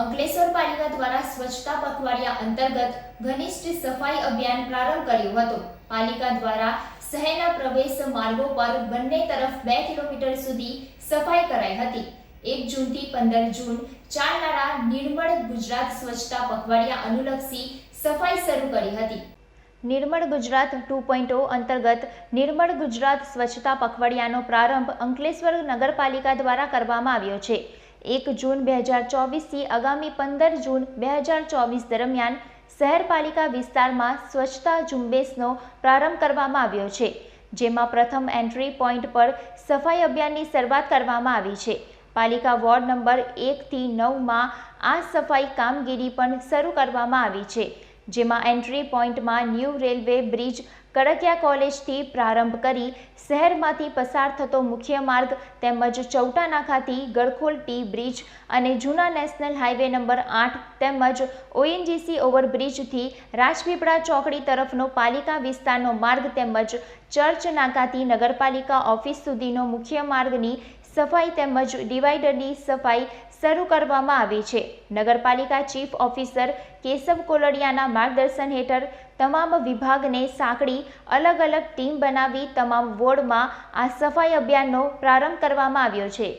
અંકલેશ્વર પાલિકા દ્વારા સ્વચ્છતા પખવાડિયા અંતર્ગત ઘનિષ્ઠ સફાઈ અભિયાન પ્રારંભ કર્યો હતો। પાલિકા દ્વારા શહેરના પ્રવેશ માર્ગો પર બંને તરફ 2 કિલોમીટર સુધી સફાઈ કરાઈ હતી। 1 જૂનથી 15 જૂન ચાલનારા નિર્મળ ગુજરાત સ્વચ્છતા પખવાડિયા અનુલક્ષી સફાઈ શરૂ કરી હતી। નિર્મળ ગુજરાત 2.0 અંતર્ગત નિર્મળ ગુજરાત સ્વચ્છતા પખવાડિયાનો પ્રારંભ અંકલેશ્વર નગરપાલિકા દ્વારા કરવામાં આવ્યો છે। 1 જૂન 2024 થી આગામી 15 જૂન 2024 દરમિયાન શહેર પાલિકા વિસ્તારમાં સ્વચ્છતા ઝુંબેશનો પ્રારંભ કરવામાં આવ્યો છે, જેમાં પ્રથમ એન્ટ્રી પોઈન્ટ પર સફાઈ અભિયાનની શરૂઆત કરવામાં આવી છે। પાલિકા વોર્ડ નંબર 1 થી 9 માં આ સફાઈ કામગીરી પણ શરૂ કરવામાં આવી છે, જેમાં એન્ટ્રી પોઈન્ટમાં ન્યૂ રેલવે બ્રિજ કડકિયા કોલેજથી પ્રારંભ કરી શહેરમાંથી પસાર થતો મુખ્ય માર્ગ તેમજ ચૌટા નાકાથી ગળખોલ ટી બ્રિજ અને જૂના નેશનલ હાઈવે નંબર 8 તેમજ ઓએનજીસી ઓવરબ્રિજથી રાજપીપળા ચોકડી તરફનો પાલિકા વિસ્તારનો માર્ગ તેમજ ચર્ચ નાકાથી નગરપાલિકા ઓફિસ સુધીનો મુખ્ય માર્ગની સફાઈ તેમજ ડિવાઈડરની સફાઈ શરૂ કરવામાં આવી છે। નગરપાલિકા ચીફ ઓફિસર કેશવ કોલડિયાના માર્ગદર્શન હેઠળ તમામ વિભાગને સાંકળી અલગ અલગ ટીમ બનાવી તમામ વોર્ડમાં આ સફાઈ અભિયાનનો પ્રારંભ કરવામાં આવ્યો છે।